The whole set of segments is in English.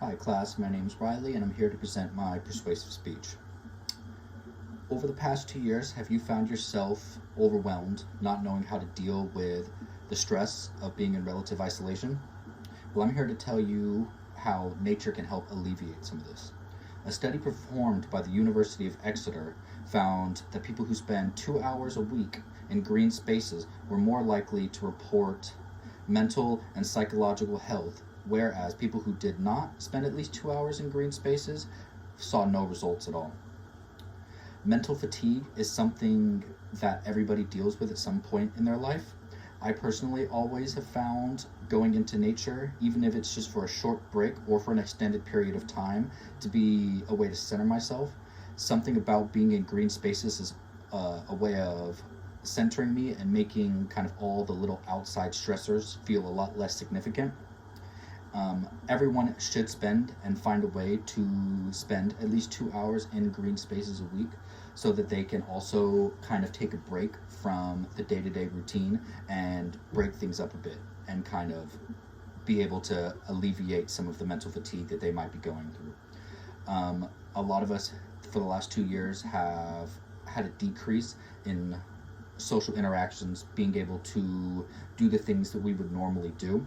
Hi class, my name is Riley and I'm here to present my persuasive speech. Over the past 2 years, have you found yourself overwhelmed, not knowing how to deal with the stress of being in relative isolation? Well, I'm here to tell you how nature can help alleviate some of this. A study performed by the University of Exeter found that people who spend 2 hours a week in green spaces were more likely to report mental and psychological health, whereas people who did not spend at least 2 hours in green spaces saw no results at all. Mental fatigue is something that everybody deals with at some point in their life. I personally always have found going into nature, even if it's just for a short break or for an extended period of time, to be a way to center myself. Something about being in green spaces is a way of centering me and making kind of all the little outside stressors feel a lot less significant. Everyone should spend and find a way to spend at least 2 hours in green spaces a week so that they can also kind of take a break from the day-to-day routine and break things up a bit and kind of be able to alleviate some of the mental fatigue that they might be going through. A lot of us for the last 2 years have had a decrease in social interactions, being able to do the things that we would normally do,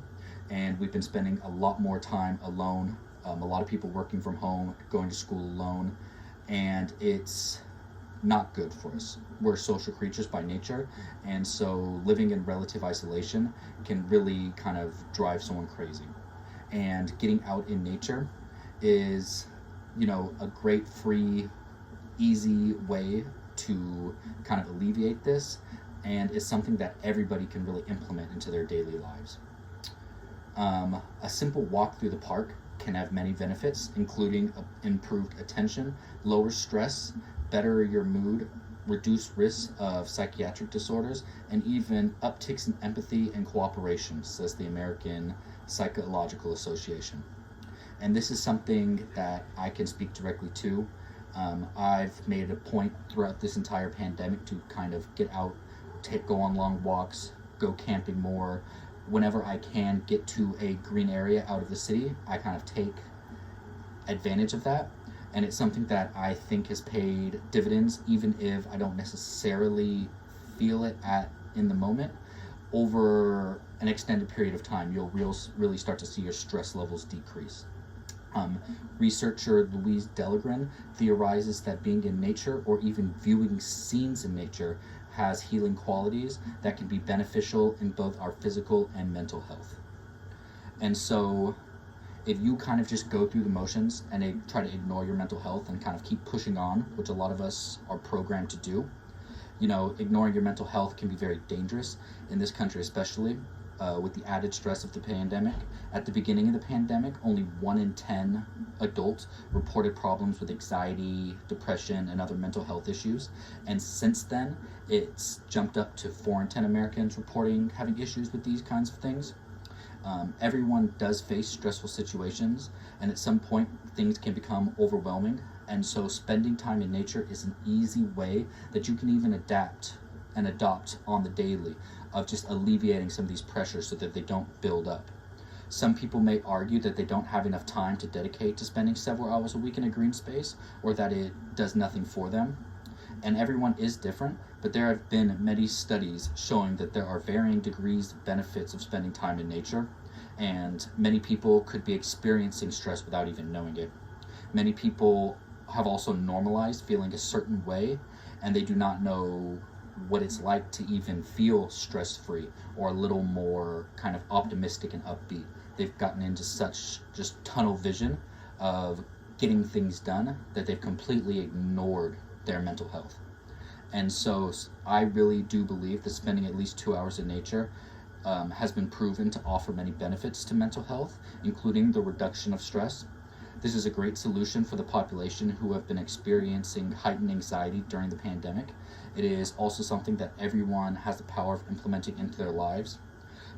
and we've been spending a lot more time alone. A lot of people working from home, going to school alone, and it's not good for us. We're social creatures by nature, and so living in relative isolation can really kind of drive someone crazy. And getting out in nature is, a great, free, easy way to kind of alleviate this, and it's something that everybody can really implement into their daily lives. A simple walk through the park can have many benefits, including improved attention, lower stress, better your mood, reduce risks of psychiatric disorders, and even upticks in empathy and cooperation, says the American Psychological Association. And this is something that I can speak directly to. I've made it a point throughout this entire pandemic to kind of get out, go on long walks, go camping more. Whenever I can get to a green area out of the city, I kind of take advantage of that. And it's something that I think has paid dividends, even if I don't necessarily feel it in the moment. Over an extended period of time, you'll really start to see your stress levels decrease. Researcher Louise Delagran theorizes that being in nature or even viewing scenes in nature has healing qualities that can be beneficial in both our physical and mental health. And so if you kind of just go through the motions and try to ignore your mental health and kind of keep pushing on, which a lot of us are programmed to do, ignoring your mental health can be very dangerous in this country, especially with the added stress of the pandemic. At the beginning of the pandemic, only 1 in 10 adults reported problems with anxiety, depression, and other mental health issues. And since then, it's jumped up to 4 in 10 Americans reporting having issues with these kinds of things. Everyone does face stressful situations, and at some point, things can become overwhelming. And so spending time in nature is an easy way that you can even adapt and adopt on the daily of just alleviating some of these pressures so that they don't build up. Some people may argue that they don't have enough time to dedicate to spending several hours a week in a green space, or that it does nothing for them. And everyone is different, but there have been many studies showing that there are varying degrees of benefits of spending time in nature, and many people could be experiencing stress without even knowing it. Many people have also normalized feeling a certain way, and they do not know what it's like to even feel stress-free or a little more kind of optimistic and upbeat. They've gotten into such just tunnel vision of getting things done that they've completely ignored their mental health. And so I really do believe that spending at least 2 hours in nature has been proven to offer many benefits to mental health, including the reduction of stress. This is a great solution for the population who have been experiencing heightened anxiety during the pandemic. It is also something that everyone has the power of implementing into their lives.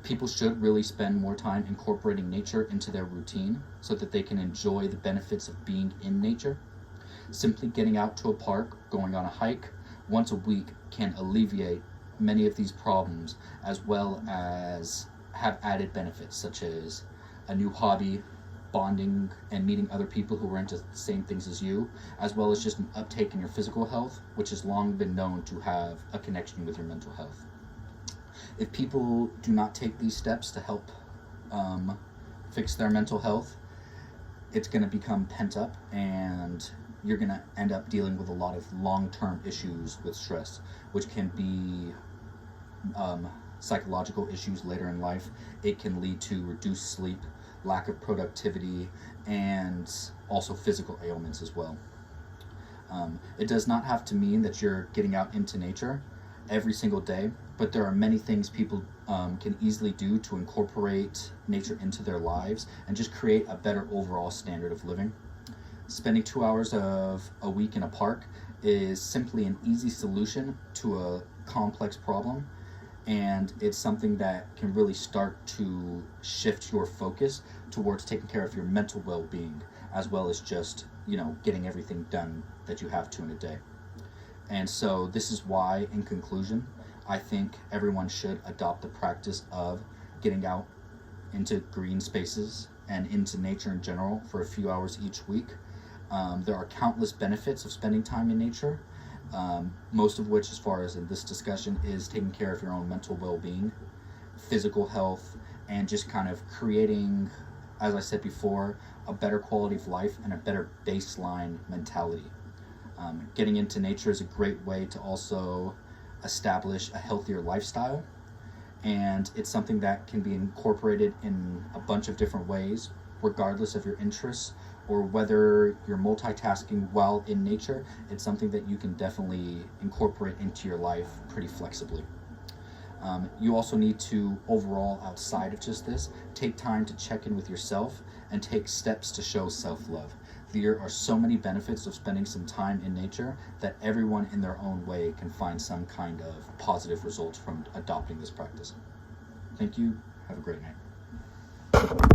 People should really spend more time incorporating nature into their routine so that they can enjoy the benefits of being in nature. Simply getting out to a park, going on a hike once a week can alleviate many of these problems, as well as have added benefits such as a new hobby, bonding and meeting other people who are into the same things as you, as well as just an uptake in your physical health, which has long been known to have a connection with your mental health. If people do not take these steps to help fix their mental health, it's going to become pent up, and you're going to end up dealing with a lot of long-term issues with stress, which can be psychological issues later in life. It can lead to reduced sleep, lack of productivity, and also physical ailments as well. It does not have to mean that you're getting out into nature every single day, but there are many things people can easily do to incorporate nature into their lives and just create a better overall standard of living. Spending 2 hours of a week in a park is simply an easy solution to a complex problem, and it's something that can really start to shift your focus towards taking care of your mental well-being, as well as just, getting everything done that you have to in a day. And so this is why, in conclusion, I think everyone should adopt the practice of getting out into green spaces and into nature in general for a few hours each week. There are countless benefits of spending time in nature, most of which, as far as in this discussion, is taking care of your own mental well-being, physical health, and just kind of creating, as I said before, a better quality of life and a better baseline mentality. Getting into nature is a great way to also establish a healthier lifestyle, and it's something that can be incorporated in a bunch of different ways, regardless of your interests or whether you're multitasking while in nature. It's something that you can definitely incorporate into your life pretty flexibly. You also need to, overall, outside of just this, take time to check in with yourself and take steps to show self-love. There are so many benefits of spending some time in nature that everyone in their own way can find some kind of positive results from adopting this practice. Thank you. Have a great night.